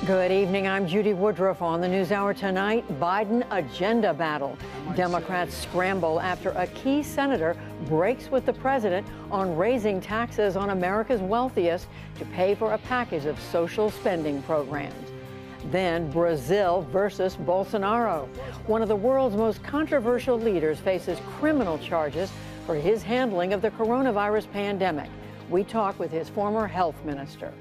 Good evening. I'm Judy Woodruff. On the NewsHour tonight, Biden agenda battle. Democrats scramble after a key senator breaks with the president on raising taxes on America's wealthiest to pay for a package of social spending programs. Then Brazil versus Bolsonaro. One of the world's most controversial leaders faces criminal charges for his handling of the coronavirus pandemic. We talk with his former health minister.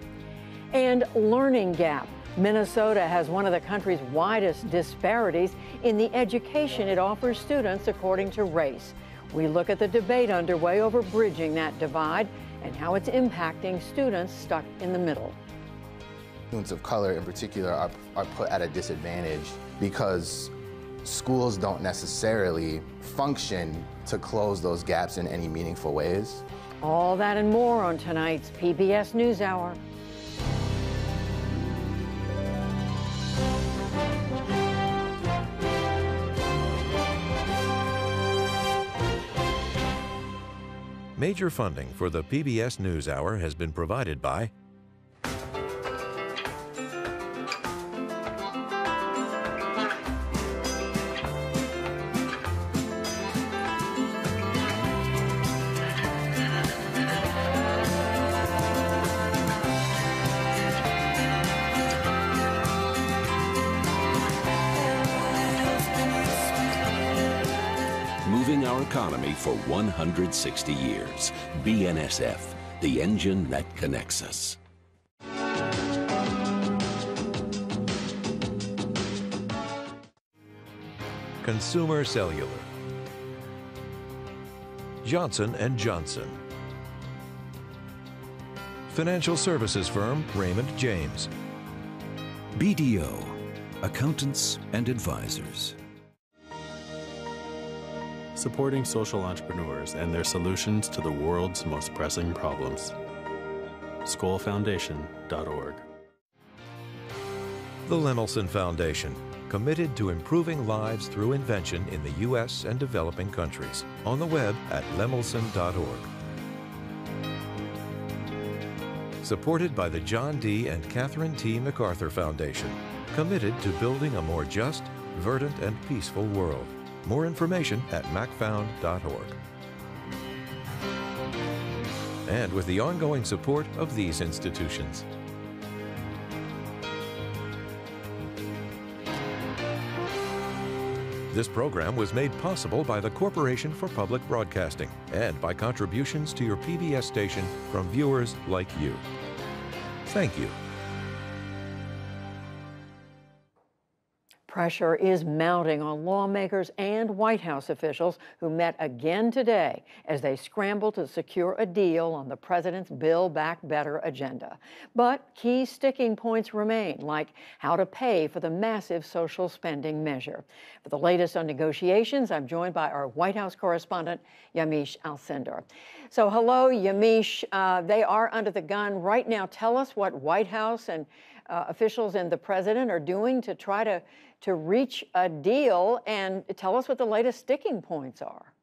And learning gap. Minnesota has one of the country's widest disparities in the education it offers students according to race. We look at the debate underway over bridging that divide and how it's impacting students stuck in the middle. Students of color in particular are put at a disadvantage because schools don't necessarily function to close those gaps in any meaningful ways. All that and more on tonight's PBS NewsHour. Major funding for the PBS NewsHour has been provided by moving our economy for 160 years. BNSF, the engine that connects us. Consumer Cellular, Johnson & Johnson, financial services firm Raymond James, BDO, accountants and advisors. Supporting social entrepreneurs and their solutions to the world's most pressing problems. SkollFoundation.org. the Lemelson Foundation, committed to improving lives through invention in the U.S. and developing countries. On the web at lemelson.org. Supported by the John D. and Catherine T. MacArthur Foundation, committed to building a more just, verdant, and peaceful world. More information at macfound.org. And with the ongoing support of these institutions. This program was made possible by the Corporation for Public Broadcasting and by contributions to your PBS station from viewers like you. Thank you. Pressure is mounting on lawmakers and White House officials who met again today as they scramble to secure a deal on the president's Build Back Better agenda. But key sticking points remain, like how to pay for the massive social spending measure. For the latest on negotiations, I'm joined by our White House correspondent, Yamiche Alcindor. So hello, Yamiche. They are under the gun right now. Tell us what White House and officials and the president are doing to try to reach a deal, and tell us what the latest sticking points are.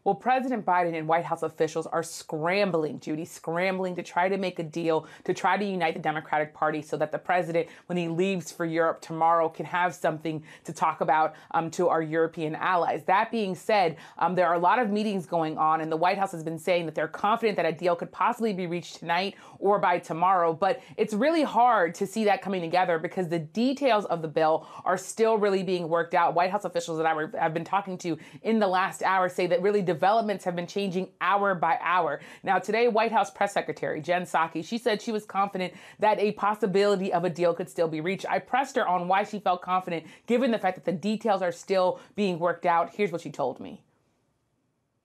Well, President Biden and White House officials are scrambling, Judy, scrambling to try to make a deal, to try to unite the Democratic Party so that the president, when he leaves for Europe tomorrow, can have something to talk about to our European allies. That being said, there are a lot of meetings going on, and the White House has been saying that they're confident that a deal could possibly be reached tonight or by tomorrow. But it's really hard to see that coming together because the details of the bill are still really being worked out. White House officials that I've been talking to in the last hour say that really developments have been changing hour by hour. Now, today, White House Press Secretary Jen Psaki, she said she was confident that a possibility of a deal could still be reached. I pressed her on why she felt confident, given the fact that the details are still being worked out. Here's what she told me.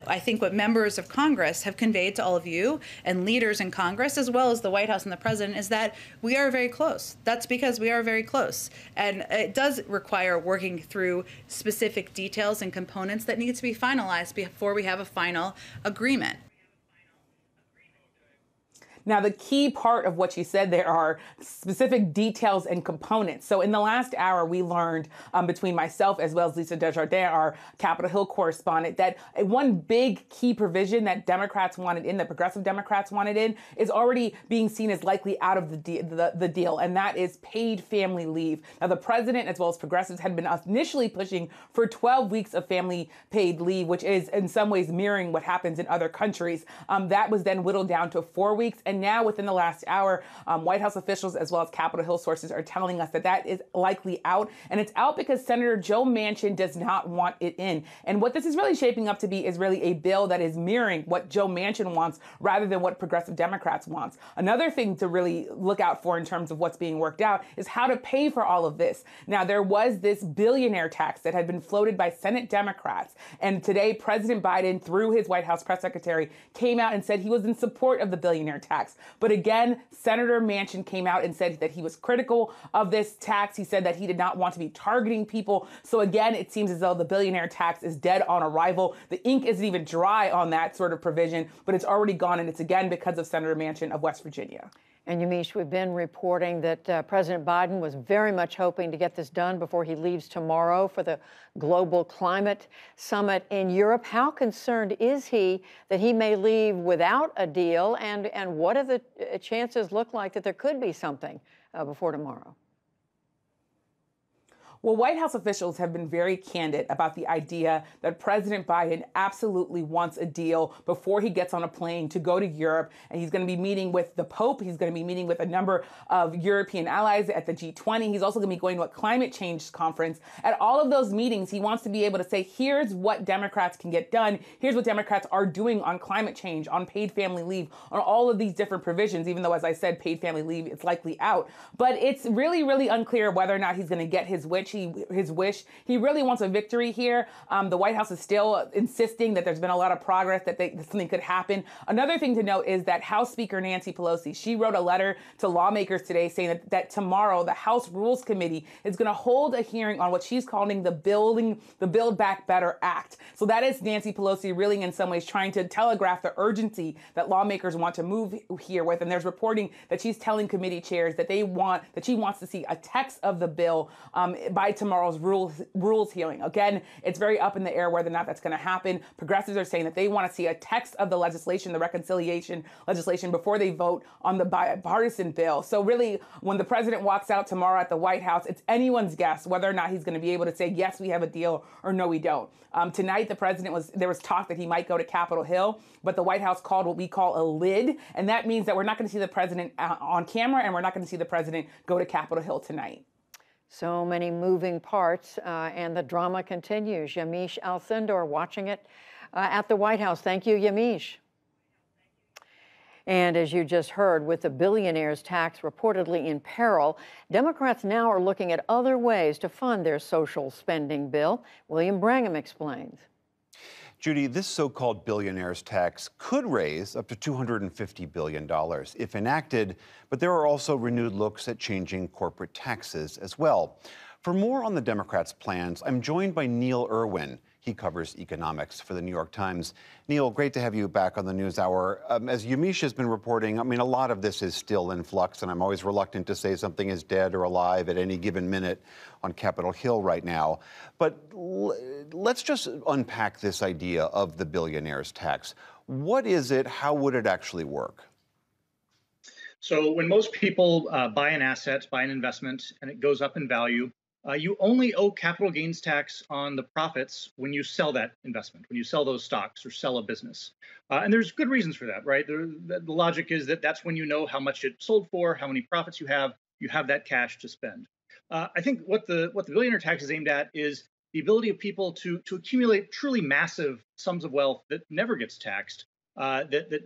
I think what members of Congress have conveyed to all of you and leaders in Congress, as well as the White House and the president, is that we are very close. That's because we are very close. And it does require working through specific details and components that need to be finalized before we have a final agreement. Now, the key part of what she said there are specific details and components. So in the last hour, we learned between myself as well as Lisa Desjardins, our Capitol Hill correspondent, that one big key provision that Democrats wanted in, that progressive Democrats wanted in, is already being seen as likely out of the deal, and that is paid family leave. Now, the president as well as progressives had been initially pushing for 12 weeks of family paid leave, which is in some ways mirroring what happens in other countries. That was then whittled down to 4 weeks. And now within the last hour, White House officials as well as Capitol Hill sources are telling us that that is likely out. And it's out because Senator Joe Manchin does not want it in. And what this is really shaping up to be is really a bill that is mirroring what Joe Manchin wants rather than what progressive Democrats wants. Another thing to really look out for in terms of what's being worked out is how to pay for all of this. Now, there was this billionaire tax that had been floated by Senate Democrats. And today, President Biden, through his White House press secretary, came out and said he was in support of the billionaire tax. But again, Senator Manchin came out and said that he was critical of this tax. He said that he did not want to be targeting people. So again, it seems as though the billionaire tax is dead on arrival. The ink isn't even dry on that sort of provision, but it's already gone. And it's again because of Senator Manchin of West Virginia. And Yamiche, we've been reporting that President Biden was very much hoping to get this done before he leaves tomorrow for the Global Climate Summit in Europe. How concerned is he that he may leave without a deal? And what do the chances look like that there could be something before tomorrow? Well, White House officials have been very candid about the idea that President Biden absolutely wants a deal before he gets on a plane to go to Europe. And he's going to be meeting with the Pope. He's going to be meeting with a number of European allies at the G20. He's also going to be going to a climate change conference. At all of those meetings, he wants to be able to say, here's what Democrats can get done. Here's what Democrats are doing on climate change, on paid family leave, on all of these different provisions, even though, as I said, paid family leave, it's likely out. But it's really, really unclear whether or not he's going to get his wish. He really wants a victory here. The White House is still insisting that there's been a lot of progress, that something could happen. Another thing to note is that House Speaker Nancy Pelosi, she wrote a letter to lawmakers today saying that tomorrow the House Rules Committee is going to hold a hearing on what she's calling the Build Back Better Act. So that is Nancy Pelosi really in some ways trying to telegraph the urgency that lawmakers want to move here with. And there's reporting that she's telling committee chairs that she wants to see a text of the bill by tomorrow's rules hearing. Again, it's very up in the air whether or not that's going to happen. Progressives are saying that they want to see a text of the legislation, the reconciliation legislation, before they vote on the bipartisan bill. So really, when the president walks out tomorrow at the White House, it's anyone's guess whether or not he's going to be able to say, yes, we have a deal, or no, we don't. Tonight, there was talk that he might go to Capitol Hill, but the White House called what we call a lid. And that means that we're not going to see the president on camera, and we're not going to see the president go to Capitol Hill tonight. So many moving parts, and the drama continues. Yamiche Alcindor watching it at the White House. Thank you, Yamiche. And as you just heard, with the billionaire's tax reportedly in peril, Democrats now are looking at other ways to fund their social spending bill. William Brangham explains. Judy, this so-called billionaire's tax could raise up to $250 billion if enacted, but there are also renewed looks at changing corporate taxes as well. For more on the Democrats' plans, I'm joined by Neil Irwin. He covers economics for the New York Times. Neil, great to have you back on the NewsHour. As Yamiche has been reporting, I mean, a lot of this is still in flux, and I'm always reluctant to say something is dead or alive at any given minute on Capitol Hill right now. But let's just unpack this idea of the billionaire's tax. What is it? How would it actually work? So when most people buy an asset, buy an investment, and it goes up in value, you only owe capital gains tax on the profits when you sell that investment, when you sell those stocks or sell a business. And there's good reasons for that, right? The logic is that that's when you know how much it sold for, how many profits you have that cash to spend. I think what the billionaire tax is aimed at is the ability of people to accumulate truly massive sums of wealth that never gets taxed, that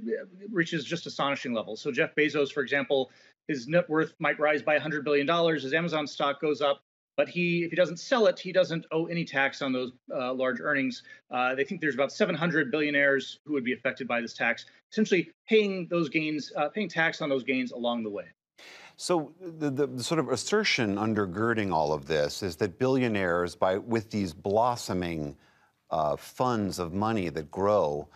reaches just astonishing levels. So Jeff Bezos, for example, his net worth might rise by $100 billion as Amazon stock goes up. But if he doesn't sell it, he doesn't owe any tax on those large earnings. They think there's about 700 billionaires who would be affected by this tax, essentially paying those gains, paying tax on those gains along the way. So the sort of assertion undergirding all of this is that billionaires, with these blossoming funds of money that grow,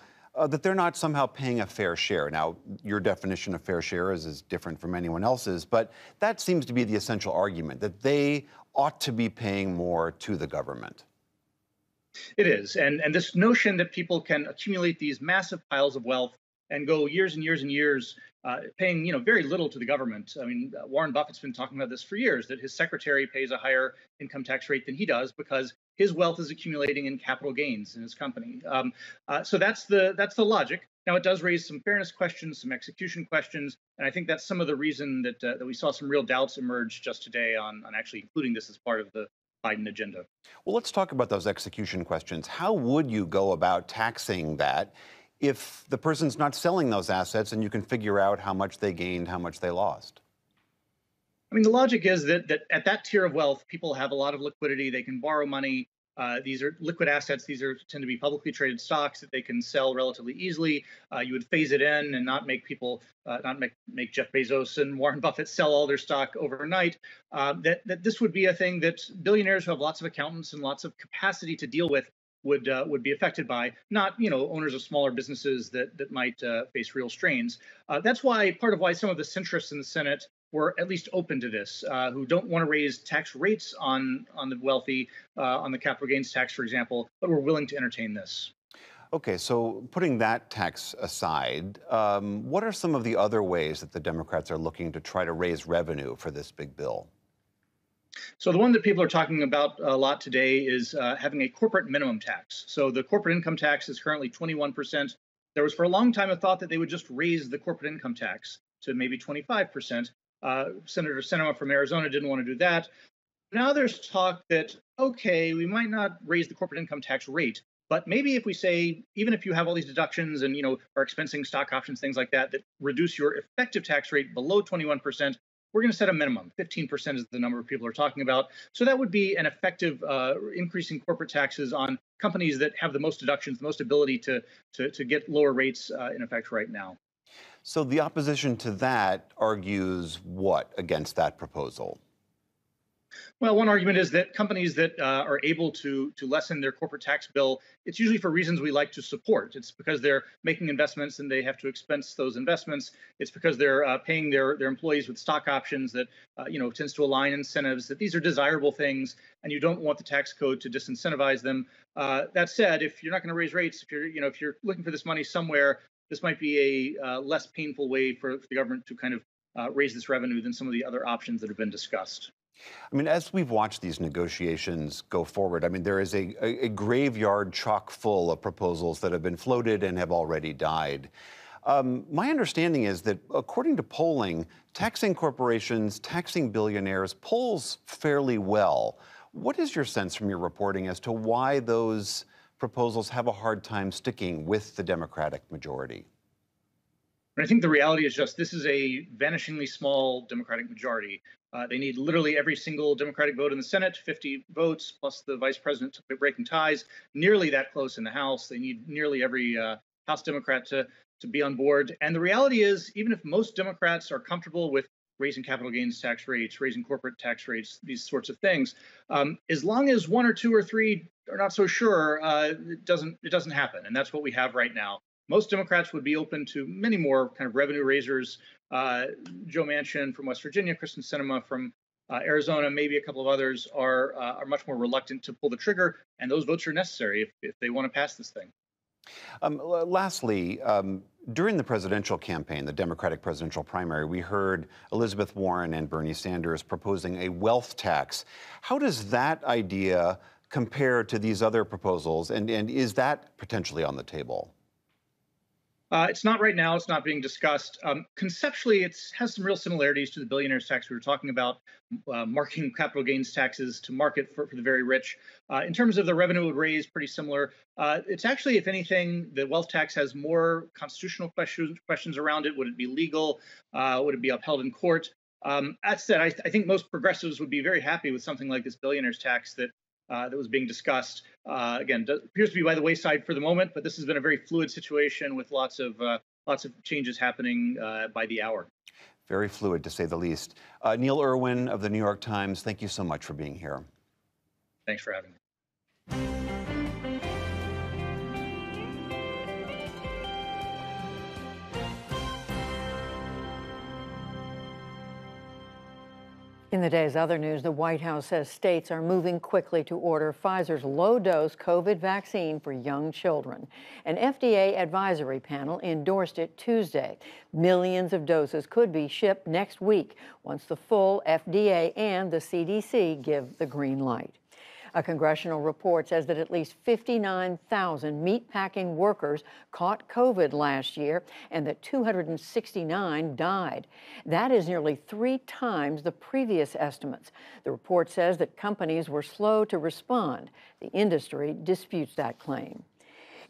that they're not somehow paying a fair share. Now, your definition of fair share is different from anyone else's, but that seems to be the essential argument, that they ought to be paying more to the government. It is. And this notion that people can accumulate these massive piles of wealth and go years and years and years paying, very little to the government. I mean, Warren Buffett's been talking about this for years, that his secretary pays a higher income tax rate than he does because his wealth is accumulating in capital gains in his company. So that's the logic. Now, it does raise some fairness questions, some execution questions, and I think that's some of the reason that we saw some real doubts emerge just today on actually including this as part of the Biden agenda. Well, let's talk about those execution questions. How would you go about taxing that if the person's not selling those assets and you can figure out how much they gained, how much they lost? I mean, the logic is that at that tier of wealth, people have a lot of liquidity. They can borrow money. These are liquid assets. These tend to be publicly traded stocks that they can sell relatively easily. You would phase it in and not make people, not make Jeff Bezos and Warren Buffett sell all their stock overnight. That this would be a thing that billionaires who have lots of accountants and lots of capacity to deal with would be affected by, not owners of smaller businesses that might face real strains. That's why part of why some of the centrists in the Senate were at least open to this, who don't want to raise tax rates on the wealthy, on the capital gains tax, for example, but were willing to entertain this. Okay, so putting that tax aside, what are some of the other ways that the Democrats are looking to try to raise revenue for this big bill? So the one that people are talking about a lot today is having a corporate minimum tax. So the corporate income tax is currently 21%. There was for a long time a thought that they would just raise the corporate income tax to maybe 25%. Senator Sinema from Arizona didn't want to do that. Now there's talk that, okay, we might not raise the corporate income tax rate, but maybe if we say, even if you have all these deductions and, are expensing stock options, things like that, that reduce your effective tax rate below 21%, we're going to set a minimum. 15% is the number people are talking about. So that would be an effective increase in corporate taxes on companies that have the most deductions, the most ability to get lower rates in effect right now. So the opposition to that argues what against that proposal? Well, one argument is that companies that are able to lessen their corporate tax bill, it's usually for reasons we like to support. It's because they're making investments and they have to expense those investments. It's because they're paying their employees with stock options that tends to align incentives. That these are desirable things, and you don't want the tax code to disincentivize them. That said, if you're not going to raise rates, if you're looking for this money somewhere, this might be a less painful way for the government to kind of raise this revenue than some of the other options that have been discussed. I mean, as we've watched these negotiations go forward, I mean, there is a graveyard chock full of proposals that have been floated and have already died. My understanding is that, according to polling, taxing corporations, taxing billionaires polls fairly well. What is your sense from your reporting as to why those proposals have a hard time sticking with the Democratic majority? I think the reality is just this is a vanishingly small Democratic majority. They need literally every single Democratic vote in the Senate, 50 votes, plus the vice president breaking ties, nearly that close in the House. They need nearly every House Democrat to be on board. And the reality is, even if most Democrats are comfortable with raising capital gains tax rates, raising corporate tax rates, these sorts of things, as long as one or two or three are not so sure, it doesn't happen. And that's what we have right now. Most Democrats would be open to many more kind of revenue raisers. Joe Manchin from West Virginia, Kristen Sinema from Arizona, maybe a couple of others are much more reluctant to pull the trigger, and those votes are necessary if they want to pass this thing. Lastly, during the presidential campaign, the Democratic presidential primary, we heard Elizabeth Warren and Bernie Sanders proposing a wealth tax. How does that idea compare to these other proposals, and is that potentially on the table? It's not right now. It's not being discussed. Conceptually, it has some real similarities to the billionaire's tax we were talking about, marking capital gains taxes to market for the very rich. In terms of the revenue it would raise, pretty similar. It's actually, if anything, the wealth tax has more constitutional questions around it. Would it be legal? Would it be upheld in court? That said, I think most progressives would be very happy with something like this billionaire's tax that was being discussed. Again, appears to be by the wayside for the moment, but this has been a very fluid situation with lots of changes happening by the hour. Very fluid, to say the least. Neil Irwin of the New York Times, thank you so much for being here. Thanks for having me. In the day's other news, the White House says states are moving quickly to order Pfizer's low-dose COVID vaccine for young children. An FDA advisory panel endorsed it Tuesday. Millions of doses could be shipped next week once the full FDA and the CDC give the green light. A congressional report says that at least 59,000 meatpacking workers caught COVID last year and that 269 died. That is nearly 3 times the previous estimates. The report says that companies were slow to respond. The industry disputes that claim.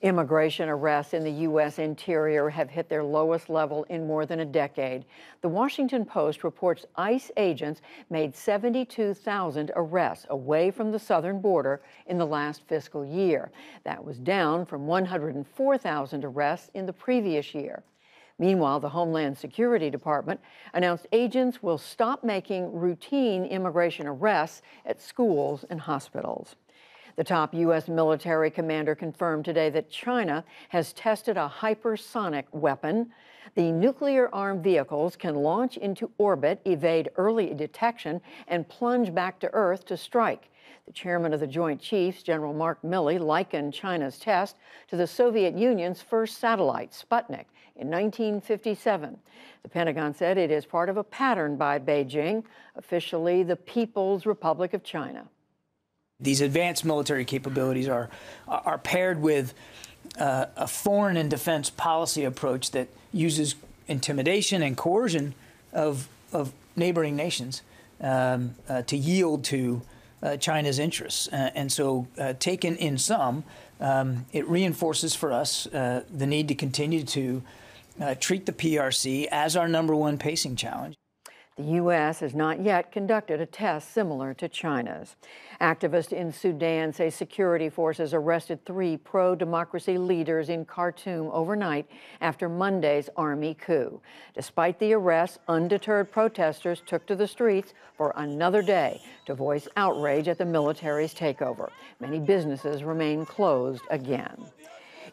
Immigration arrests in the U.S. interior have hit their lowest level in more than a decade. The Washington Post reports ICE agents made 72,000 arrests away from the southern border in the last fiscal year. That was down from 104,000 arrests in the previous year. Meanwhile, the Homeland Security Department announced agents will stop making routine immigration arrests at schools and hospitals. The top U.S. military commander confirmed today that China has tested a hypersonic weapon. The nuclear-armed vehicles can launch into orbit, evade early detection, and plunge back to Earth to strike. The chairman of the Joint Chiefs, General Mark Milley, likened China's test to the Soviet Union's first satellite, Sputnik, in 1957. The Pentagon said it is part of a pattern by Beijing, officially the People's Republic of China. These advanced military capabilities are paired with a foreign and defense policy approach that uses intimidation and coercion of neighboring nations to yield to China's interests. And so taken in sum, it reinforces for us the need to continue to treat the PRC as our #1 pacing challenge. The U.S. has not yet conducted a test similar to China's. Activists in Sudan say security forces arrested 3 pro-democracy leaders in Khartoum overnight after Monday's army coup. Despite the arrests, undeterred protesters took to the streets for another day to voice outrage at the military's takeover. Many businesses remain closed again.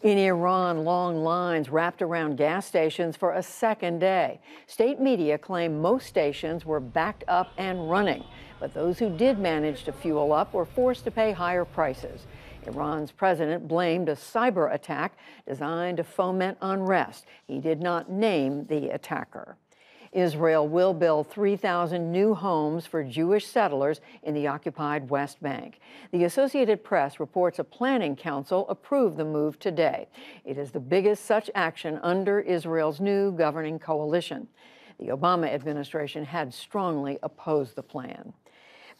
In Iran, long lines wrapped around gas stations for a second day. State media claim most stations were backed up and running, but those who did manage to fuel up were forced to pay higher prices. Iran's president blamed a cyber attack designed to foment unrest. He did not name the attacker. Israel will build 3,000 new homes for Jewish settlers in the occupied West Bank. The Associated Press reports a planning council approved the move today. It is the biggest such action under Israel's new governing coalition. The Obama administration had strongly opposed the plan.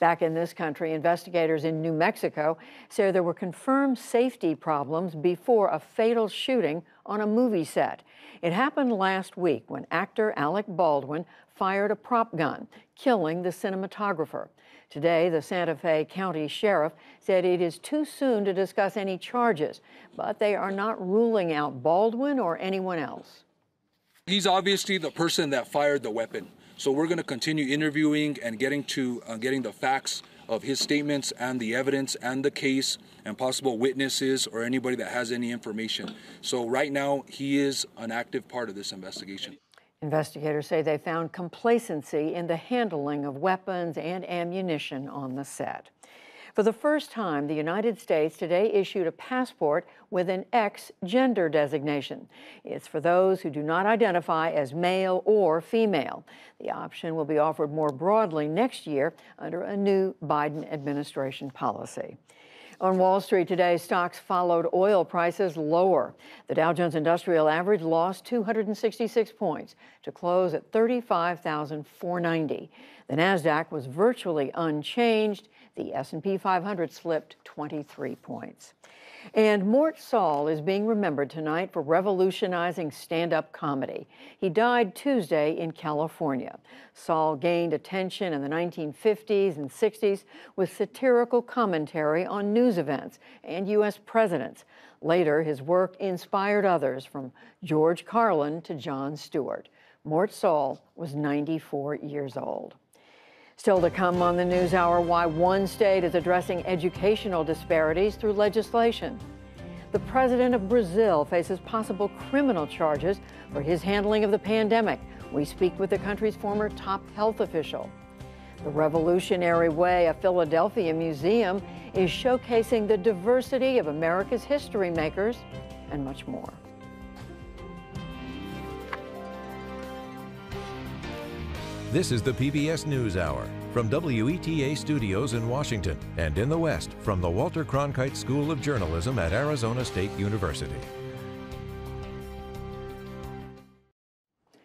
Back in this country, investigators in New Mexico say there were confirmed safety problems before a fatal shooting on a movie set. It happened last week when actor Alec Baldwin fired a prop gun, killing the cinematographer. Today, the Santa Fe County Sheriff said it is too soon to discuss any charges, but they are not ruling out Baldwin or anyone else. He's obviously the person that fired the weapon. So we're going to continue interviewing and getting the facts of his statements and the evidence and the case and possible witnesses or anybody that has any information. So right now, he is an active part of this investigation. Investigators say they found complacency in the handling of weapons and ammunition on the set. For the first time, the United States today issued a passport with an X gender designation. It's for those who do not identify as male or female. The option will be offered more broadly next year under a new Biden administration policy. On Wall Street today, stocks followed oil prices lower. The Dow Jones Industrial Average lost 266 points to close at 35,490. The Nasdaq was virtually unchanged. The S&P 500 slipped 23 points. And Mort Sahl is being remembered tonight for revolutionizing stand-up comedy. He died Tuesday in California. Sahl gained attention in the 1950s and 60s with satirical commentary on news events and U.S. presidents. Later, his work inspired others, from George Carlin to Jon Stewart. Mort Sahl was 94 years old. Still to come on the NewsHour, why one state is addressing educational disparities through legislation. The president of Brazil faces possible criminal charges for his handling of the pandemic. We speak with the country's former top health official. The Revolutionary Way, a Philadelphia museum, is showcasing the diversity of America's history makers and much more. This is the PBS NewsHour from WETA Studios in Washington and in the West from the Walter Cronkite School of Journalism at Arizona State University.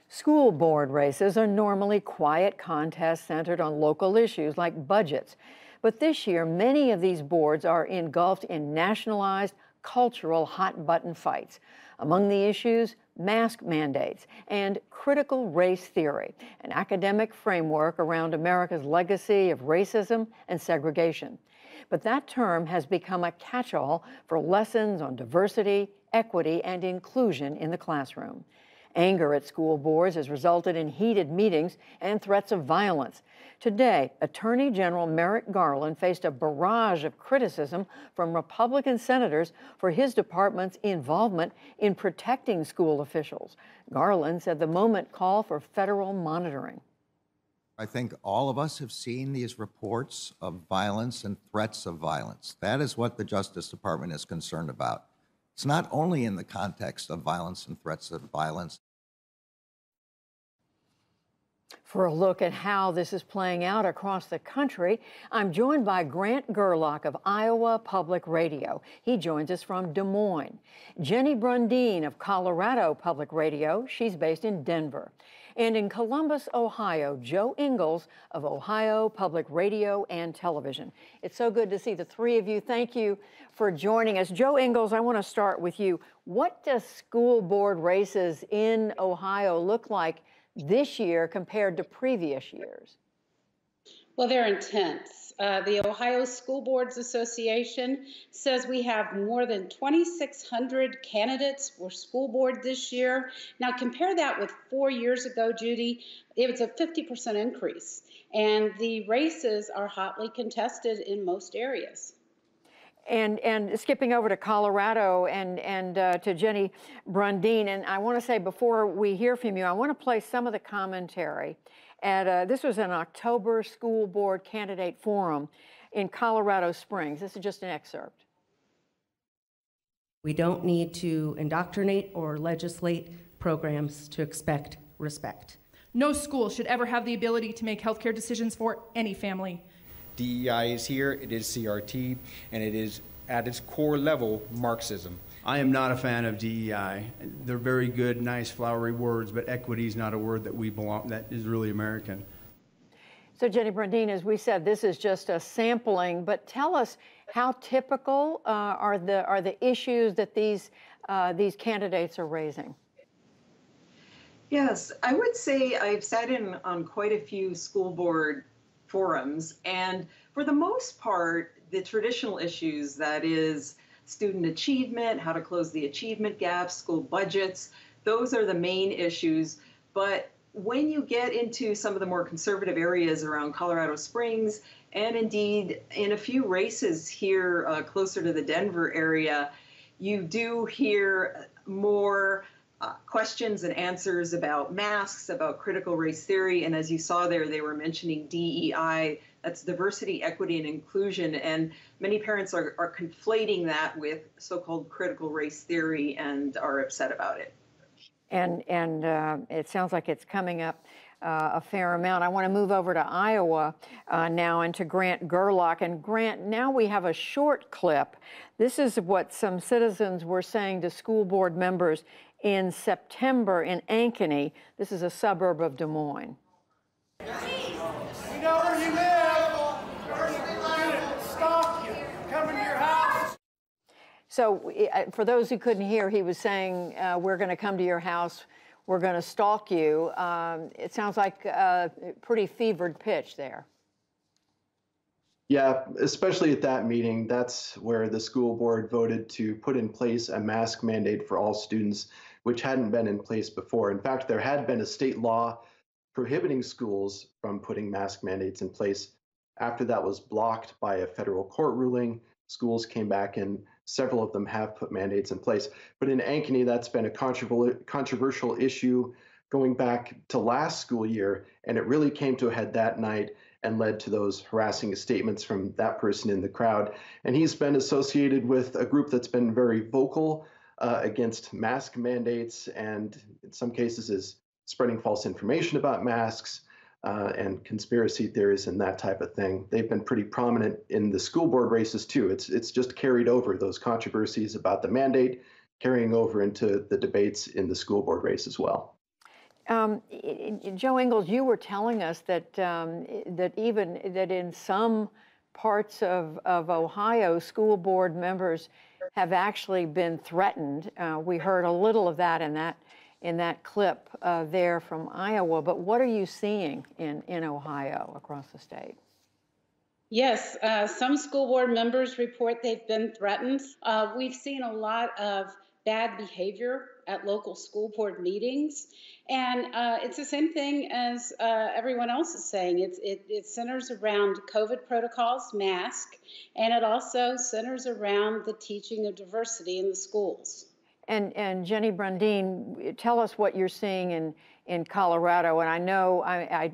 School board races are normally quiet contests centered on local issues like budgets. But this year, many of these boards are engulfed in nationalized cultural hot-button fights. Among the issues, mask mandates and critical race theory, an academic framework around America's legacy of racism and segregation. But that term has become a catch-all for lessons on diversity, equity, and inclusion in the classroom. Anger at school boards has resulted in heated meetings and threats of violence. Today, Attorney General Merrick Garland faced a barrage of criticism from Republican senators for his department's involvement in protecting school officials. Garland said the moment called for federal monitoring. I think all of us have seen these reports of violence and threats of violence. That is what the Justice Department is concerned about. It's not only in the context of violence and threats of violence. For a look at how this is playing out across the country, I'm joined by Grant Gerlach of Iowa Public Radio. He joins us from Des Moines. Jenny Brundin of Colorado Public Radio. She's based in Denver. And in Columbus, Ohio, Joe Ingles of Ohio Public Radio and Television. It's so good to see the three of you. Thank you for joining us. Joe Ingles, I want to start with you. What does school board races in Ohio look like this year compared to previous years? Well, they're intense. The Ohio School Boards Association says we have more than 2,600 candidates for school board this year. Now, compare that with 4 years ago, Judy. It was a 50% increase, and the races are hotly contested in most areas. And skipping over to Colorado and to Jenny Brundin, and I want to say before we hear from you, I want to play some of the commentary at this was an October school board candidate forum in Colorado Springs. This is just an excerpt. We don't need to indoctrinate or legislate programs to expect respect. No school should ever have the ability to make healthcare decisions for any family. DEI is here, it is CRT, and it is at its core level Marxism. I am not a fan of DEI. They're very good, nice, flowery words, but equity is not a word that is really American. So Jenny Brundin, as we said, this is just a sampling, but tell us how typical are the issues that these candidates are raising? Yes, I would say I've sat in on quite a few school board forums, and for the most part, the traditional issues, that is student achievement, how to close the achievement gaps, school budgets, those are the main issues. But when you get into some of the more conservative areas around Colorado Springs, and indeed in a few races here closer to the Denver area, you do hear more questions and answers about masks, about critical race theory, and as you saw there, they were mentioning DEI, that's diversity, equity, and inclusion, and many parents are conflating that with so-called critical race theory and are upset about it. And it sounds like it's coming up a fair amount. I want to move over to Iowa now and to Grant Gerlach. And Grant, now we have a short clip. This is what some citizens were saying to school board members in September in Ankeny. This is a suburb of Des Moines. We know where you live. We're going to stalk you, come into your house. So for those who couldn't hear, he was saying, we're going to come to your house, we're going to stalk you. It sounds like a pretty fevered pitch there. Yeah, especially at that meeting, that's where the school board voted to put in place a mask mandate for all students, which hadn't been in place before. In fact, there had been a state law prohibiting schools from putting mask mandates in place. After that was blocked by a federal court ruling, schools came back and several of them have put mandates in place. But in Ankeny, that's been a controversial issue going back to last school year, and it really came to a head that night and led to those harassing statements from that person in the crowd. And he's been associated with a group that's been very vocal against mask mandates, and in some cases is spreading false information about masks and conspiracy theories and that type of thing. They've been pretty prominent in the school board races too. It's just carried over, those controversies about the mandate carrying over into the debates in the school board race as well. Joe Ingles, you were telling us that that in some parts of Ohio, school board members have actually been threatened. We heard a little of that in that clip there from Iowa. But what are you seeing in Ohio across the state? Yes, some school board members report they've been threatened. We've seen a lot of bad behavior at local school board meetings. And it's the same thing as everyone else is saying. It centers around COVID protocols, mask, and it also centers around the teaching of diversity in the schools. And Jenny Brundin, tell us what you're seeing in Colorado. And I know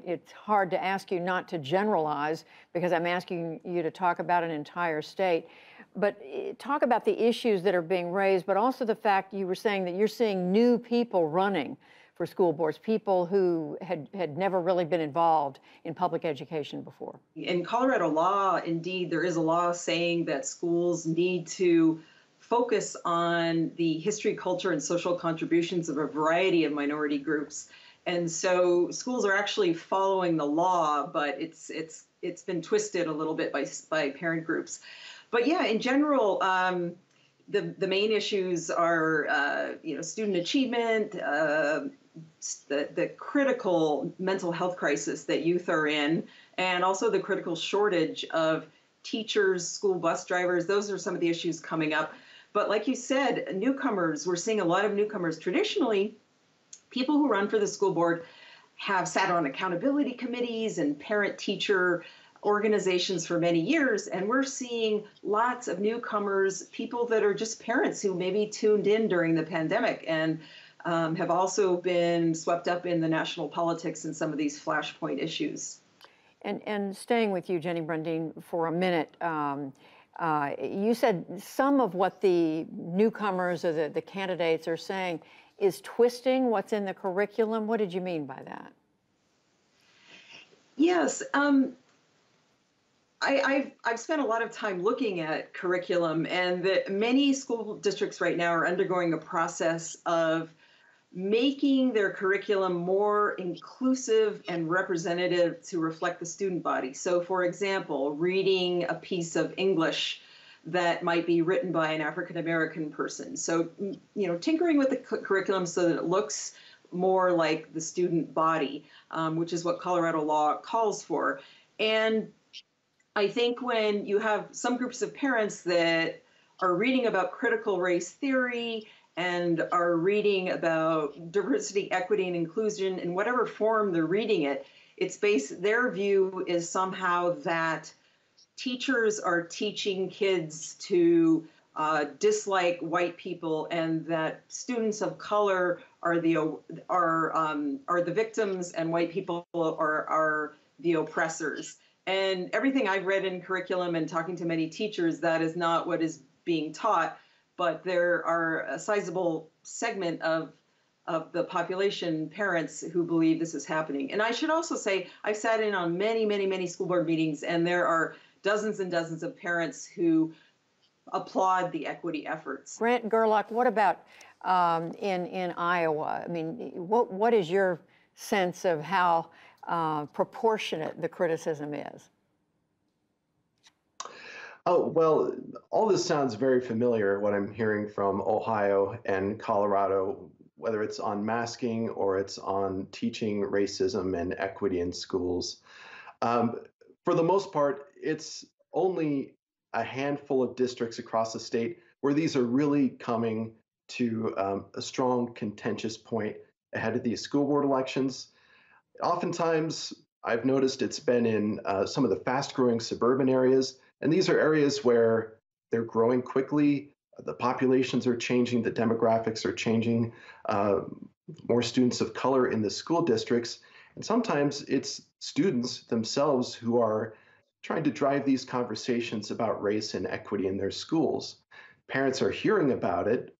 it's hard to ask you not to generalize because I'm asking you to talk about an entire state. But talk about the issues that are being raised, but also the fact you were saying that you're seeing new people running for school boards, people who had never really been involved in public education before. In Colorado law, indeed, there is a law saying that schools need to focus on the history, culture, and social contributions of a variety of minority groups. And so schools are actually following the law, but it's been twisted a little bit by parent groups. But yeah, in general, the main issues are student achievement, the critical mental health crisis that youth are in, and also the critical shortage of teachers, school bus drivers. Those are some of the issues coming up. But like you said, newcomers, we're seeing a lot of newcomers. Traditionally, people who run for the school board have sat on accountability committees and parent-teacher organizations for many years, and we're seeing lots of newcomers, people that are just parents who maybe tuned in during the pandemic and have also been swept up in the national politics and some of these flashpoint issues. And staying with you, Jenny Brundin, for a minute, you said some of what the newcomers or the candidates are saying is twisting what's in the curriculum. What did you mean by that? Yes. I've spent a lot of time looking at curriculum, and many school districts right now are undergoing a process of making their curriculum more inclusive and representative to reflect the student body. So, for example, reading a piece of English that might be written by an African-American person. So, tinkering with the curriculum so that it looks more like the student body, which is what Colorado law calls for. And I think when you have some groups of parents that are reading about critical race theory and are reading about diversity, equity, and inclusion in whatever form they're reading it, their view is somehow that teachers are teaching kids to dislike white people, and that students of color are the victims and white people are the oppressors. And everything I've read in curriculum and talking to many teachers, that is not what is being taught. But there are a sizable segment of the population, parents, who believe this is happening. And I should also say, I've sat in on many, many, many school board meetings, and there are dozens and dozens of parents who applaud the equity efforts. Grant Gerlach, what about in Iowa? I mean, what is your sense of how proportionate the criticism is? Oh, well, all this sounds very familiar, what I'm hearing from Ohio and Colorado, whether it's on masking or it's on teaching racism and equity in schools. For the most part, it's only a handful of districts across the state where these are really coming to a strong, contentious point ahead of these school board elections. Oftentimes, I've noticed it's been in some of the fast-growing suburban areas, and these are areas where they're growing quickly, the populations are changing, the demographics are changing, more students of color in the school districts, And sometimes it's students themselves who are trying to drive these conversations about race and equity in their schools. Parents are hearing about it,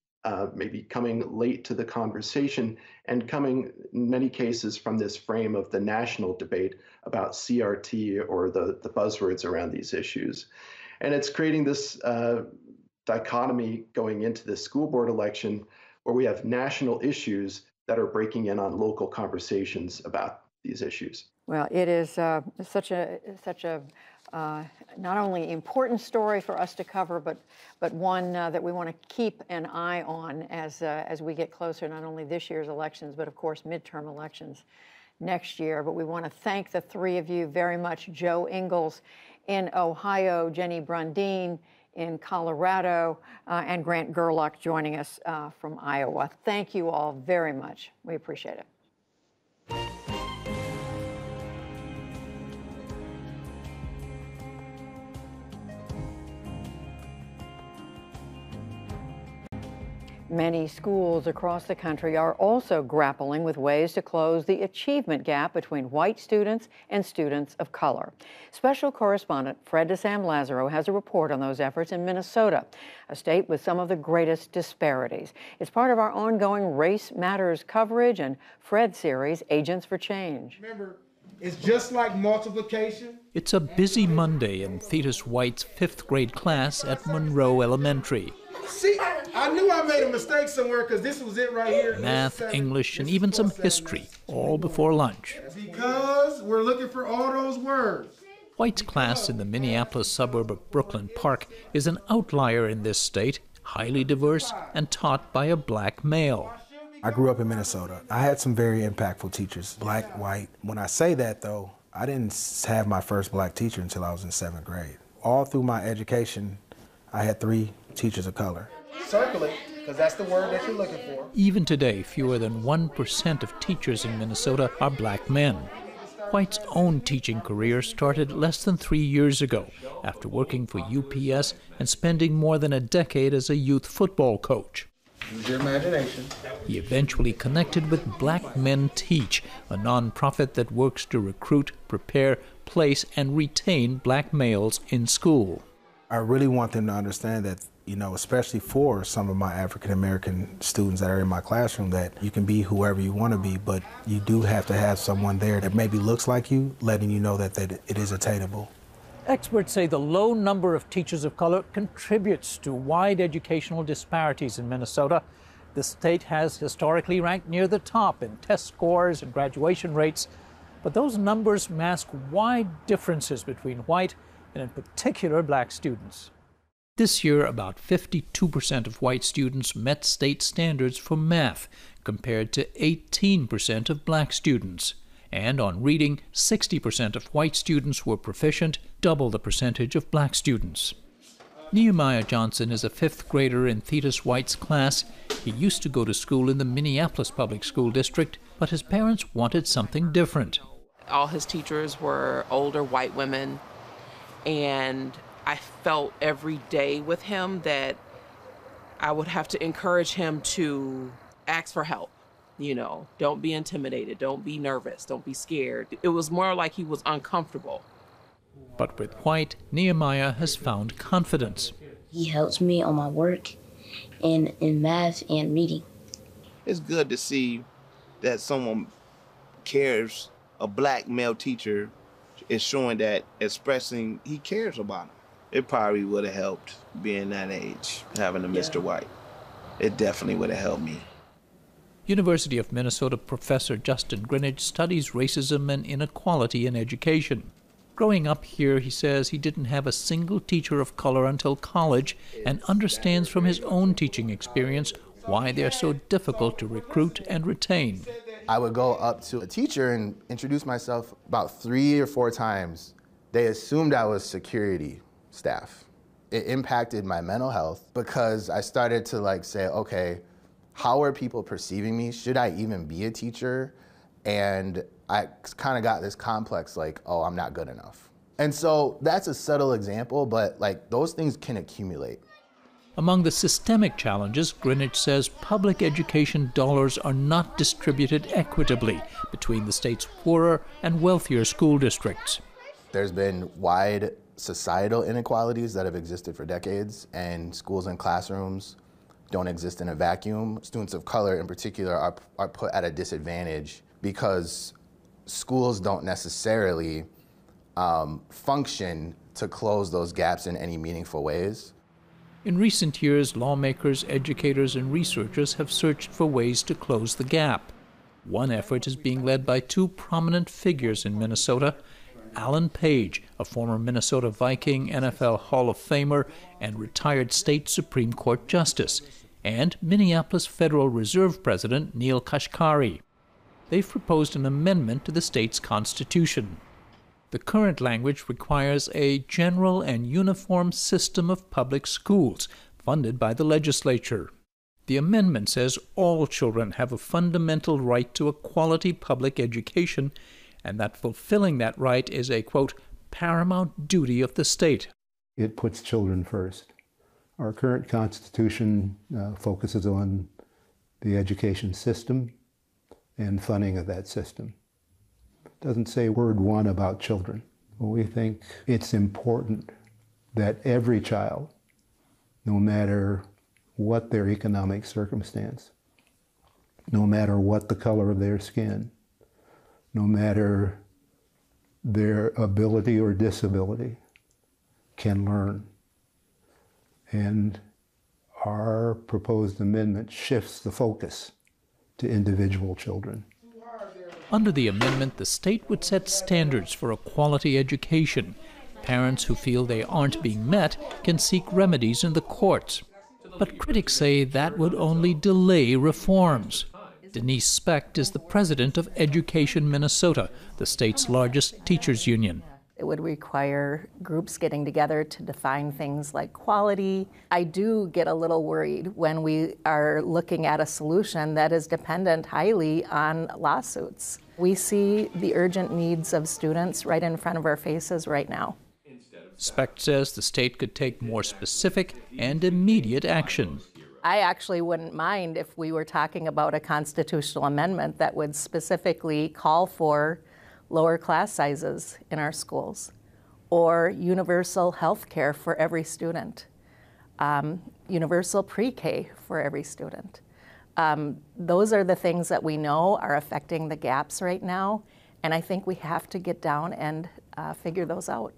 maybe coming late to the conversation, and coming, in many cases, from this frame of the national debate about CRT or the buzzwords around these issues. And it's creating this dichotomy going into the school board election where we have national issues that are breaking in on local conversations about these issues. Well, it is such a not only important story for us to cover, but one that we want to keep an eye on as we get closer, not only this year's elections, but of course midterm elections next year. But we want to thank the three of you very much: Joe Ingles in Ohio, Jenny Brundin in Colorado, and Grant Gerlach joining us from Iowa. Thank you all very much. We appreciate it. Many schools across the country are also grappling with ways to close the achievement gap between white students and students of color. Special correspondent Fred DeSam-Lazaro has a report on those efforts in Minnesota, a state with some of the greatest disparities. It's part of our ongoing Race Matters coverage and Fred series, Agents for Change. Remember, it's just like multiplication. It's a busy Monday in Thetis White's 5th grade class at Monroe Elementary. See, I knew I made a mistake somewhere because this was it right here. Math, English, and even some history, all before lunch. Because we're looking for all those words. White's class in the Minneapolis suburb of Brooklyn Park is an outlier in this state, highly diverse and taught by a black male. I grew up in Minnesota. I had some very impactful teachers, black, white. When I say that, though, I didn't have my first black teacher until I was in 7th grade. All through my education, I had 3 teachers of color. Circle it, because that's the word that you're looking for. Even today, fewer than 1% of teachers in Minnesota are black men. White's own teaching career started less than 3 years ago, after working for UPS and spending more than a decade as a youth football coach. Use your imagination. He eventually connected with Black Men Teach, a nonprofit that works to recruit, prepare, place, and retain black males in school. I really want them to understand that, especially for some of my African American students that are in my classroom, that you can be whoever you want to be, but you do have to have someone there that maybe looks like you, letting you know that it is attainable. Experts say the low number of teachers of color contributes to wide educational disparities in Minnesota. The state has historically ranked near the top in test scores and graduation rates, but those numbers mask wide differences between white and in particular black students. This year, about 52% of white students met state standards for math, compared to 18% of black students. And on reading, 60% of white students were proficient, double the percentage of black students. Nehemiah Johnson is a 5th grader in Thetis White's class. He used to go to school in the Minneapolis Public School District, but his parents wanted something different. All his teachers were older white women, and I felt every day with him that I would have to encourage him to ask for help. Don't be intimidated, don't be nervous, don't be scared. It was more like he was uncomfortable. But with White, Nehemiah has found confidence. He helps me on my work and in math and reading. It's good to see that someone cares. A black male teacher is showing that, expressing he cares about him. It probably would have helped being that age, having a Mr. White. It definitely would have helped me. University of Minnesota professor Justin Greenidge studies racism and inequality in education. Growing up here, he says he didn't have a single teacher of color until college and understands from his own teaching experience why they're so difficult to recruit and retain. I would go up to a teacher and introduce myself about 3 or 4 times. They assumed I was security staff. It impacted my mental health because I started to say, okay, how are people perceiving me? Should I even be a teacher? And I kind of got this complex oh, I'm not good enough. And so that's a subtle example, but those things can accumulate. Among the systemic challenges, Greenwich says public education dollars are not distributed equitably between the state's poorer and wealthier school districts. There's been wide societal inequalities that have existed for decades, and schools and classrooms don't exist in a vacuum. Students of color in particular are put at a disadvantage because schools don't necessarily function to close those gaps in any meaningful ways. In recent years, lawmakers, educators, and researchers have searched for ways to close the gap. One effort is being led by two prominent figures in Minnesota: Alan Page, a former Minnesota Viking, NFL Hall of Famer, and retired state Supreme Court Justice, and Minneapolis Federal Reserve President Neel Kashkari. They've proposed an amendment to the state's constitution. The current language requires a general and uniform system of public schools funded by the legislature. The amendment says all children have a fundamental right to a quality public education, and that fulfilling that right is a, quote, paramount duty of the state. It puts children first. Our current Constitution focuses on the education system and funding of that system. It doesn't say word one about children. We think it's important that every child, no matter what their economic circumstance, no matter what the color of their skin, no matter their ability or disability, can learn. And our proposed amendment shifts the focus to individual children. Under the amendment, the state would set standards for a quality education. Parents who feel they aren't being met can seek remedies in the courts. But critics say that would only delay reforms. Denise Specht is the president of Education Minnesota, the state's largest teachers union. It would require groups getting together to define things like quality. I do get a little worried when we are looking at a solution that is dependent highly on lawsuits. We see the urgent needs of students right in front of our faces right now. Specht says the state could take more specific and immediate action. I actually wouldn't mind if we were talking about a constitutional amendment that would specifically call for lower class sizes in our schools, or universal health care for every student, universal pre-K for every student. Those are the things that we know are affecting the gaps right now, and I think we have to get down and figure those out.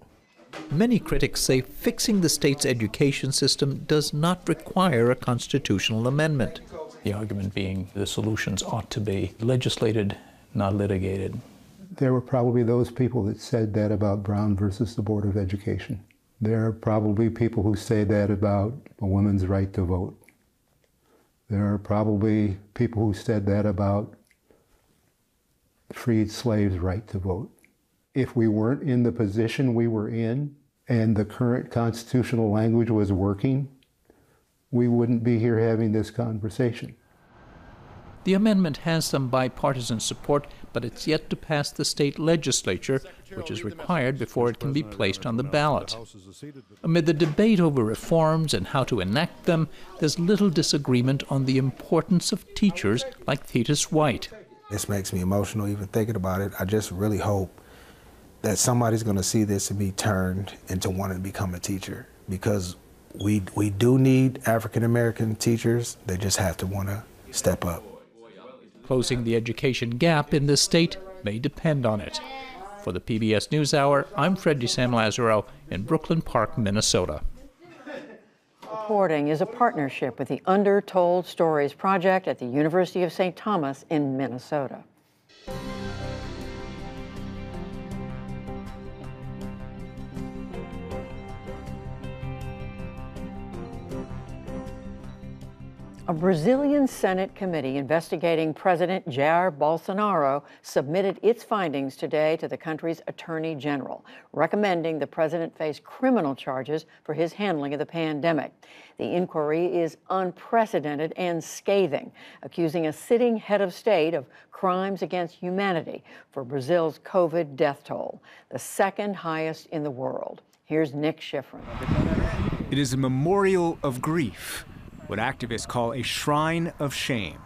Many critics say fixing the state's education system does not require a constitutional amendment. The argument being the solutions ought to be legislated, not litigated. There were probably those people that said that about Brown versus the Board of Education. There are probably people who say that about a woman's right to vote. There are probably people who said that about freed slaves' right to vote. If we weren't in the position we were in and the current constitutional language was working, we wouldn't be here having this conversation. The amendment has some bipartisan support, but it's yet to pass the state legislature, which is required before it can be placed on the ballot. Amid the debate over reforms and how to enact them, there's little disagreement on the importance of teachers like Thetis White. This makes me emotional even thinking about it. I just really hope that somebody's going to see this and be turned into wanting to become a teacher, because we do need African American teachers. They just have to want to step up. Closing the education gap in this state may depend on it. For the PBS NewsHour, I'm Fred DeSam-Lazaro in Brooklyn Park, Minnesota. Reporting is a partnership with the Undertold Stories Project at the University of St. Thomas in Minnesota. A Brazilian Senate committee investigating President Jair Bolsonaro submitted its findings today to the country's attorney general, recommending the president face criminal charges for his handling of the pandemic. The inquiry is unprecedented and scathing, accusing a sitting head of state of crimes against humanity for Brazil's COVID death toll, the second highest in the world. Here's Nick Schifrin. It is a memorial of grief, what activists call a shrine of shame.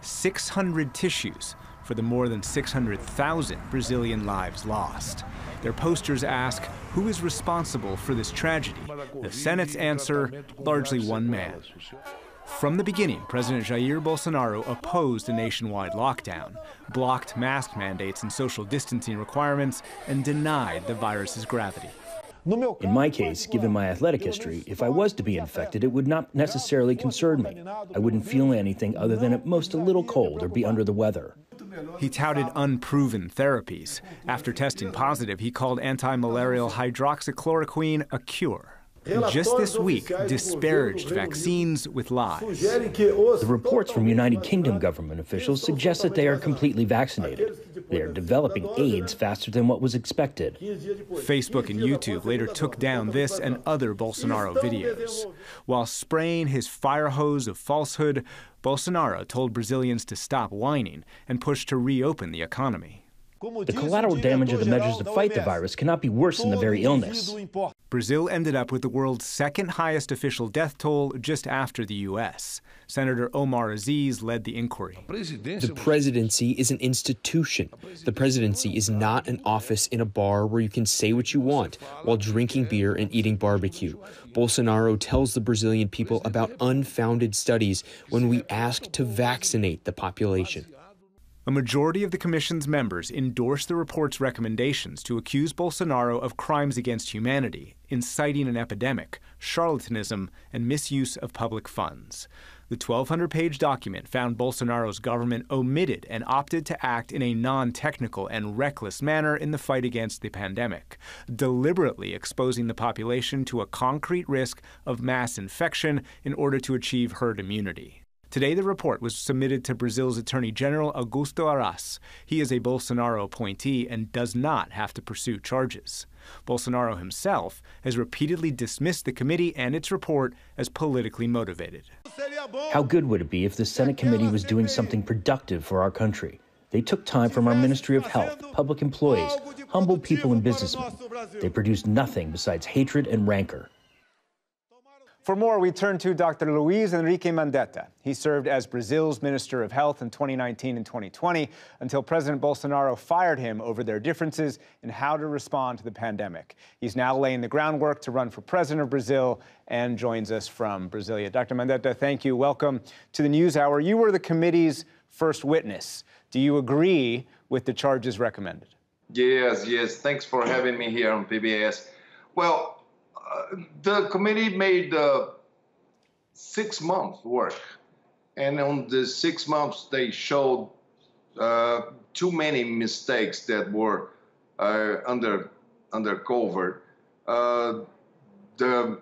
600 tissues for the more than 600,000 Brazilian lives lost. Their posters ask, who is responsible for this tragedy? The Senate's answer, largely one man. From the beginning, President Jair Bolsonaro opposed a nationwide lockdown, blocked mask mandates and social distancing requirements, and denied the virus's gravity. In my case, given my athletic history, if I was to be infected, it would not necessarily concern me. I wouldn't feel anything other than at most a little cold or be under the weather. He touted unproven therapies. After testing positive, he called anti-malarial hydroxychloroquine a cure. Just this week, disparaged vaccines with lies. The reports from United Kingdom government officials suggest that they are completely vaccinated. They are developing AIDS faster than what was expected. Facebook and YouTube later took down this and other Bolsonaro videos. While spraying his fire hose of falsehood, Bolsonaro told Brazilians to stop whining and pushed to reopen the economy. The collateral damage of the measures to fight the virus cannot be worse than the very illness. Brazil ended up with the world's second highest official death toll just after the U.S. Senator Omar Aziz led the inquiry. The presidency is an institution. The presidency is not an office in a bar where you can say what you want while drinking beer and eating barbecue. Bolsonaro tells the Brazilian people about unfounded studies when we ask to vaccinate the population. A majority of the commission's members endorsed the report's recommendations to accuse Bolsonaro of crimes against humanity, inciting an epidemic, charlatanism, and misuse of public funds. The 1,200-page document found Bolsonaro's government omitted and opted to act in a non-technical and reckless manner in the fight against the pandemic, deliberately exposing the population to a concrete risk of mass infection in order to achieve herd immunity. Today, the report was submitted to Brazil's Attorney General Augusto Aras. He is a Bolsonaro appointee and does not have to pursue charges. Bolsonaro himself has repeatedly dismissed the committee and its report as politically motivated. How good would it be if the Senate committee was doing something productive for our country? They took time from our Ministry of Health, public employees, humble people and businessmen. They produced nothing besides hatred and rancor. For more, we turn to Dr. Luiz Henrique Mandetta. He served as Brazil's Minister of Health in 2019 and 2020 until President Bolsonaro fired him over their differences in how to respond to the pandemic. He's now laying the groundwork to run for president of Brazil and joins us from Brasilia. Dr. Mandetta, thank you. Welcome to the NewsHour. You were the committee's first witness. Do you agree with the charges recommended? Yes. Thanks for having me here on PBS. Well, the committee made 6 months work, and on the 6 months they showed too many mistakes that were under cover. The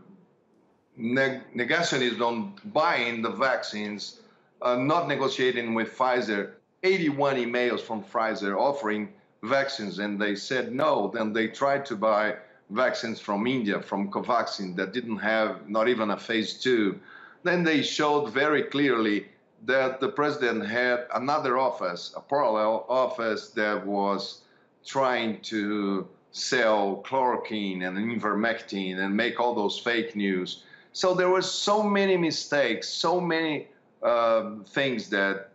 negationism on buying the vaccines, not negotiating with Pfizer, 81 emails from Pfizer offering vaccines, and they said no. Then they tried to buy vaccines from India, from Covaxin, that didn't have not even a phase 2. Then they showed very clearly that the president had another office, a parallel office that was trying to sell chloroquine and ivermectin and make all those fake news. So there were so many mistakes, so many things that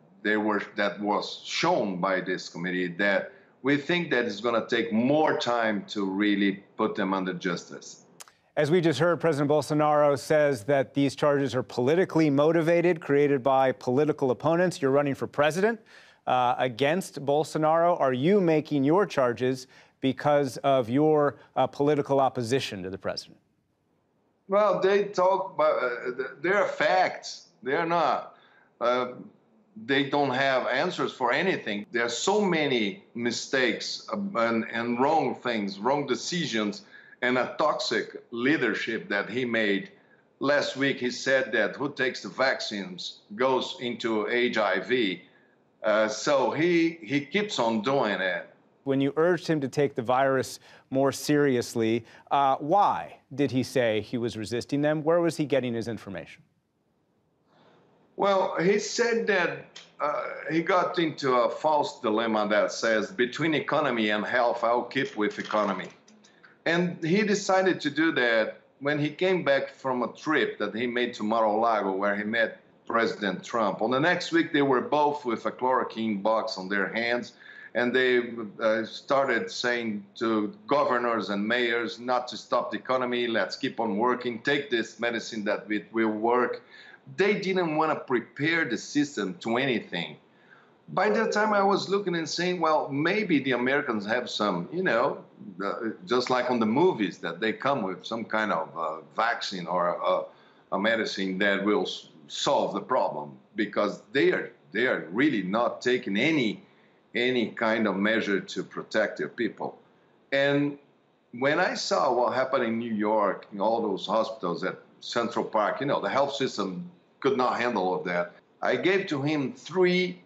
was shown by this committee that we think that it's going to take more time to really put them under justice. As we just heard, President Bolsonaro says that these charges are politically motivated, created by political opponents. You're running for president against Bolsonaro. Are you making your charges because of your political opposition to the president? Well, they talk about, they are facts. They are not. They don't have answers for anything. There are so many mistakes and wrong things, wrong decisions, and a toxic leadership that he made. Last week, he said that who takes the vaccines goes into HIV. So he keeps on doing it. When you urged him to take the virus more seriously, why did he say he was resisting them? Where was he getting his information? Well, he said that he got into a false dilemma that says, between economy and health, I'll keep with economy. And he decided to do that when he came back from a trip that he made to Mar-a-Lago where he met President Trump, on the next week they were both with a chloroquine box on their hands, and they started saying to governors and mayors not to stop the economy, let's keep on working, take this medicine that it will work. They didn't want to prepare the system to anything. By that time, I was looking and saying, well, maybe the Americans have some, just like on the movies, that they come with some kind of vaccine or a medicine that will solve the problem, because they are really not taking any kind of measure to protect their people. And when I saw what happened in New York, in all those hospitals at Central Park, the health system could not handle all of that. I gave to him three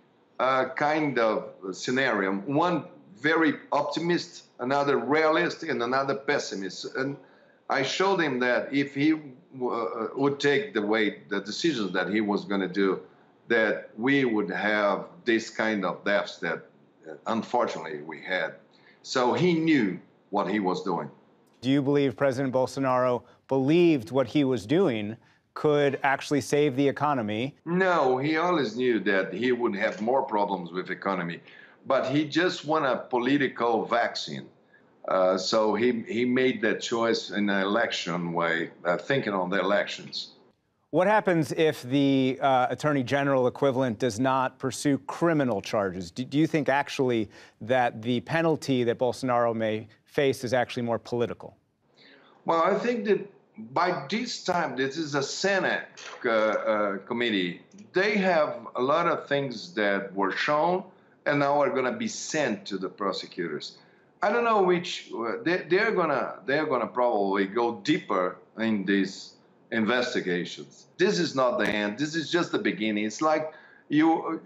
kind of scenario. One very optimist, another realist, and another pessimist. And I showed him that if he would take the decisions that he was going to do, that we would have this kind of deaths that unfortunately we had. So he knew what he was doing. Do you believe President Bolsonaro believed what he was doing could actually save the economy? No, he always knew that he would have more problems with economy, but he just wanted a political vaccine. So he made that choice in an election way, thinking on the elections. What happens if the Attorney General equivalent does not pursue criminal charges? Do you think actually that the penalty that Bolsonaro may face is actually more political? Well, I think that by this time, this is a Senate committee. They have a lot of things that were shown and now are going to be sent to the prosecutors. I don't know which they're gonna probably go deeper in these investigations. This is not the end. This is just the beginning. It's like you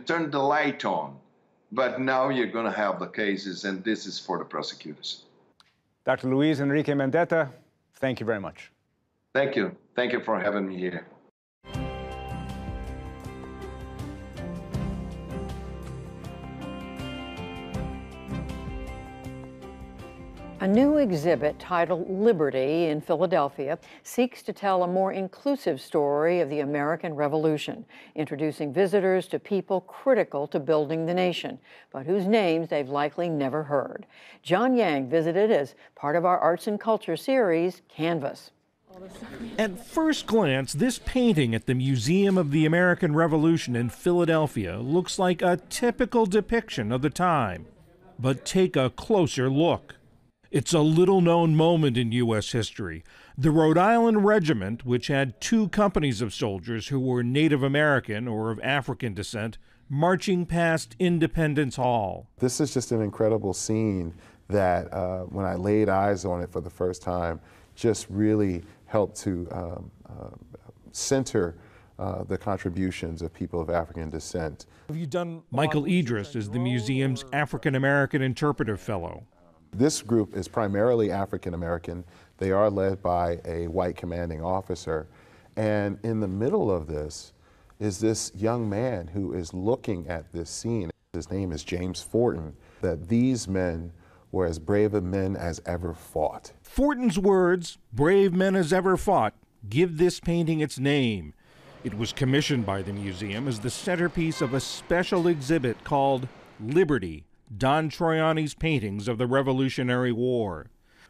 turned the light on, but now you're going to have the cases, and this is for the prosecutors. Dr. Luis Enrique Mendieta, thank you very much. Thank you. Thank you for having me here. A new exhibit titled Liberty in Philadelphia seeks to tell a more inclusive story of the American Revolution, introducing visitors to people critical to building the nation, but whose names they've likely never heard. John Yang visited as part of our Arts and Culture series, Canvas. At first glance, this painting at the Museum of the American Revolution in Philadelphia looks like a typical depiction of the time. But take a closer look. It's a little-known moment in U.S. history. The Rhode Island Regiment, which had 2 companies of soldiers who were Native American or of African descent, marching past Independence Hall. This is just an incredible scene that, when I laid eyes on it for the first time, just really helped to center the contributions of people of African descent. Michael Idris is the museum's African American Interpretive Fellow. This group is primarily African American. They are led by a white commanding officer. And in the middle of this is this young man who is looking at this scene. His name is James Forten, that these men were as brave of men as ever fought. Forten's words, "brave men as ever fought," give this painting its name. It was commissioned by the museum as the centerpiece of a special exhibit called Liberty, Don Troiani's paintings of the Revolutionary War.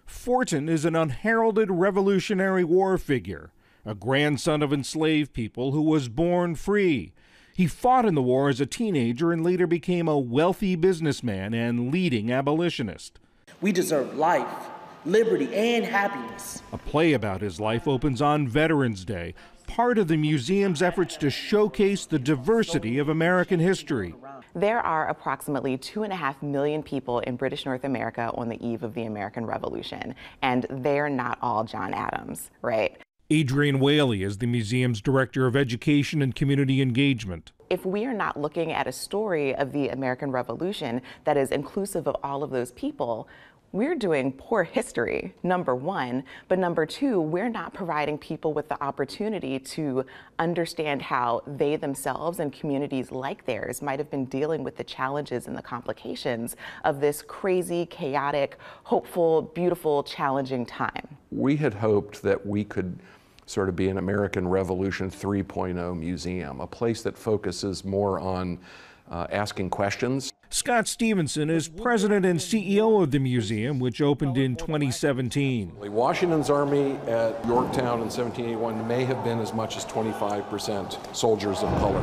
Forten is an unheralded Revolutionary War figure, a grandson of enslaved people who was born free. He fought in the war as a teenager and later became a wealthy businessman and leading abolitionist. We deserve life, liberty, and happiness. A play about his life opens on Veterans Day, part of the museum's efforts to showcase the diversity of American history. There are approximately 2.5 million people in British North America on the eve of the American Revolution, and they're not all John Adams, right? Adrian Whaley is the museum's Director of Education and Community Engagement. If we are not looking at a story of the American Revolution that is inclusive of all of those people, we're doing poor history, number one. But number two, we're not providing people with the opportunity to understand how they themselves and communities like theirs might have been dealing with the challenges and the complications of this crazy, chaotic, hopeful, beautiful, challenging time. We had hoped that we could sort of be an American Revolution 3.0 museum, a place that focuses more on asking questions. Scott Stevenson is president and CEO of the museum, which opened in 2017. Washington's army at Yorktown in 1781 may have been as much as 25% soldiers of color.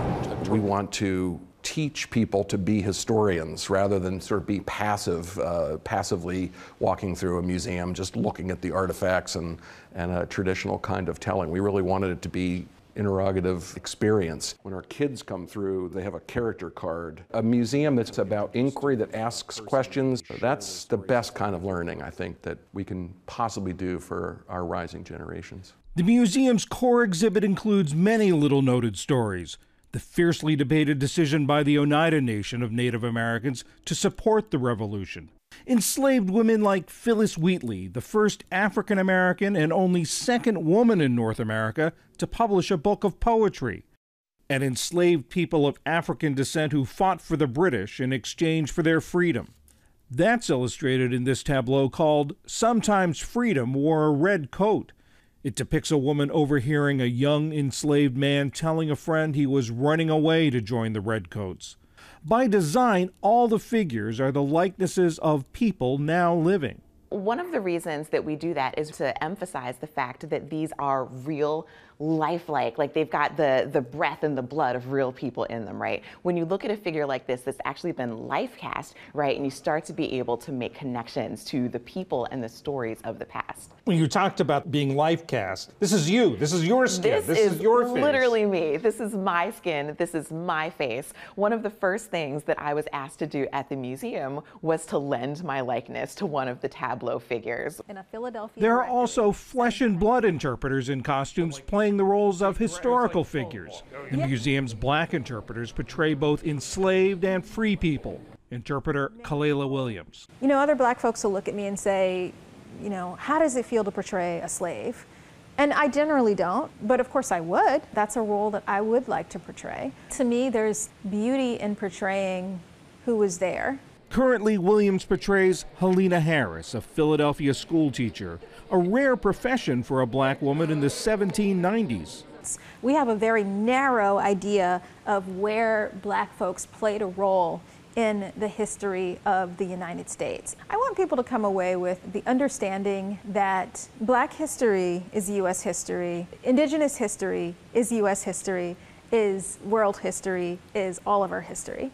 We want to teach people to be historians rather than sort of be passively walking through a museum, just looking at the artifacts and a traditional kind of telling. We really wanted it to be interrogative experience. When our kids come through, they have a character card. A museum that's about inquiry, that asks questions, that's the best kind of learning, I think, that we can possibly do for our rising generations. The museum's core exhibit includes many little noted stories. The fiercely debated decision by the Oneida Nation of Native Americans to support the revolution. Enslaved women like Phyllis Wheatley, the first African American and only second woman in North America to publish a book of poetry. And enslaved people of African descent who fought for the British in exchange for their freedom. That's illustrated in this tableau called "Sometimes Freedom Wore a Red Coat." It depicts a woman overhearing a young enslaved man telling a friend he was running away to join the Redcoats. By design, all the figures are the likenesses of people now living. One of the reasons that we do that is to emphasize the fact that these are real, lifelike, like they've got the breath and the blood of real people in them, right? When you look at a figure like this that's actually been life cast, right, and you start to be able to make connections to the people and the stories of the past. When you talked about being life cast, this is you, this is your skin, this is your face. Literally me. This is my skin, this is my face. One of the first things that I was asked to do at the museum was to lend my likeness to one of the tableau figures. In a Philadelphia there are also flesh and blood interpreters in costumes playing the roles of historical figures. The museum's black interpreters portray both enslaved and free people. Interpreter Kalela Williams. You know, other black folks will look at me and say, you know, how does it feel to portray a slave? And I generally don't, but of course I would. That's a role that I would like to portray. To me, there's beauty in portraying who was there. Currently, Williams portrays Helena Harris, a Philadelphia schoolteacher, a rare profession for a black woman in the 1790s. We have a very narrow idea of where black folks played a role in the history of the United States. I want people to come away with the understanding that black history is U.S. history, indigenous history is U.S. history, is world history, is all of our history.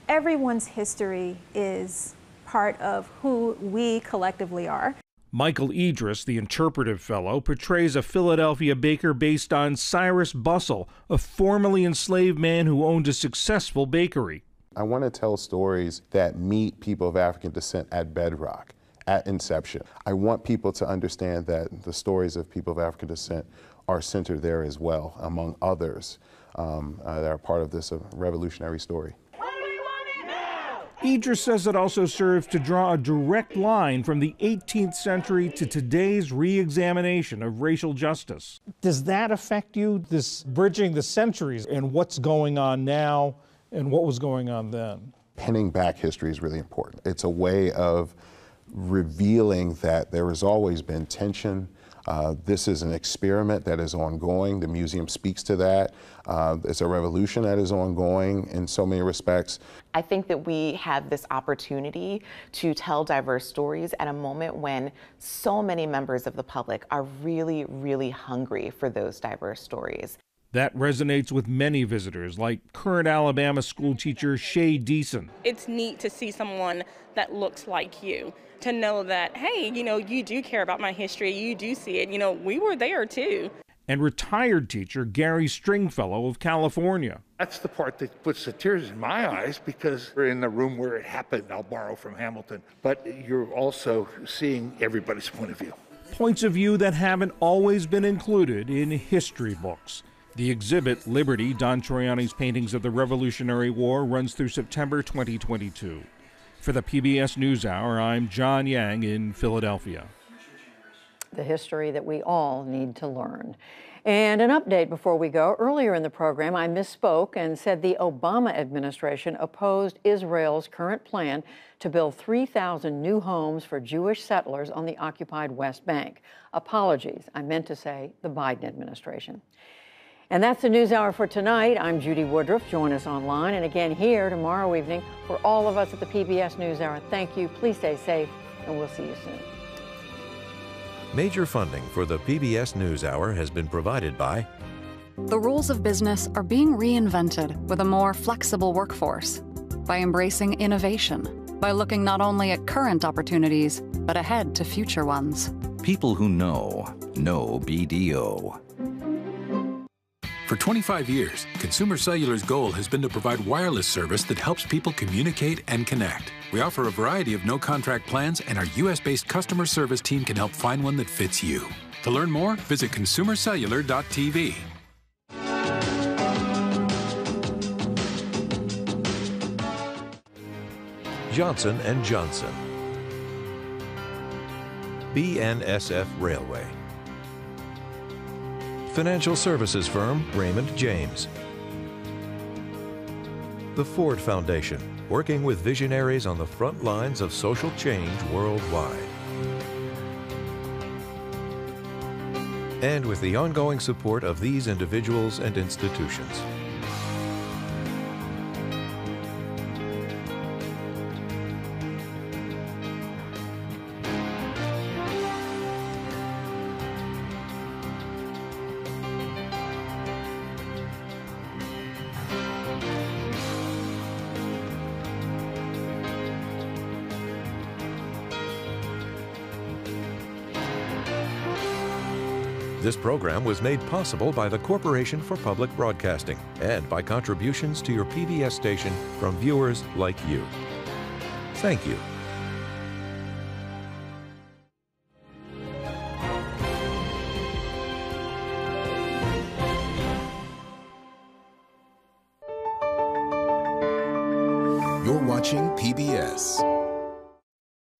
Everyone's history is part of who we collectively are. Michael Idris, the interpretive fellow, portrays a Philadelphia baker based on Cyrus Bustle, a formerly enslaved man who owned a successful bakery. I want to tell stories that meet people of African descent at bedrock, at inception. I want people to understand that the stories of people of African descent are centered there as well, among others that are part of this revolutionary story. Idris says it also serves to draw a direct line from the 18th century to today's re-examination of racial justice. Does that affect you, this bridging the centuries and what's going on now and what was going on then? Pinning back history is really important. It's a way of revealing that there has always been tension. This is an experiment that is ongoing. The museum speaks to that. It's a revolution that is ongoing in so many respects. I think that we have this opportunity to tell diverse stories at a moment when so many members of the public are really, really hungry for those diverse stories. That resonates with many visitors, like current Alabama schoolteacher Shay Deason. It's neat to see someone that looks like you, to know that, hey, you know, you do care about my history, you do see it, you know, we were there too. And retired teacher Gary Stringfellow of California. That's the part that puts the tears in my eyes, because we're in the room where it happened, I'll borrow from Hamilton, but you're also seeing everybody's point of view. Points of view that haven't always been included in history books. The exhibit, Liberty, Don Troiani's Paintings of the Revolutionary War, runs through September 2022. For the PBS NewsHour, I'm John Yang in Philadelphia. The history that we all need to learn. And an update before we go. Earlier in the program, I misspoke and said the Obama administration opposed Israel's current plan to build 3,000 new homes for Jewish settlers on the occupied West Bank. Apologies, I meant to say the Biden administration. And that's the NewsHour for tonight. I'm Judy Woodruff. Join us online and again here tomorrow evening. For all of us at the PBS NewsHour, thank you. Please stay safe, and we'll see you soon. Major funding for the PBS NewsHour has been provided by... The rules of business are being reinvented with a more flexible workforce, by embracing innovation, by looking not only at current opportunities, but ahead to future ones. People who know BDO. For 25 years, Consumer Cellular's goal has been to provide wireless service that helps people communicate and connect. We offer a variety of no-contract plans, and our U.S.-based customer service team can help find one that fits you. To learn more, visit consumercellular.tv. Johnson & Johnson. BNSF Railway. Financial services firm Raymond James. The Ford Foundation, working with visionaries on the front lines of social change worldwide. And with the ongoing support of these individuals and institutions. This program was made possible by the Corporation for Public Broadcasting and by contributions to your PBS station from viewers like you. Thank you. You're watching PBS.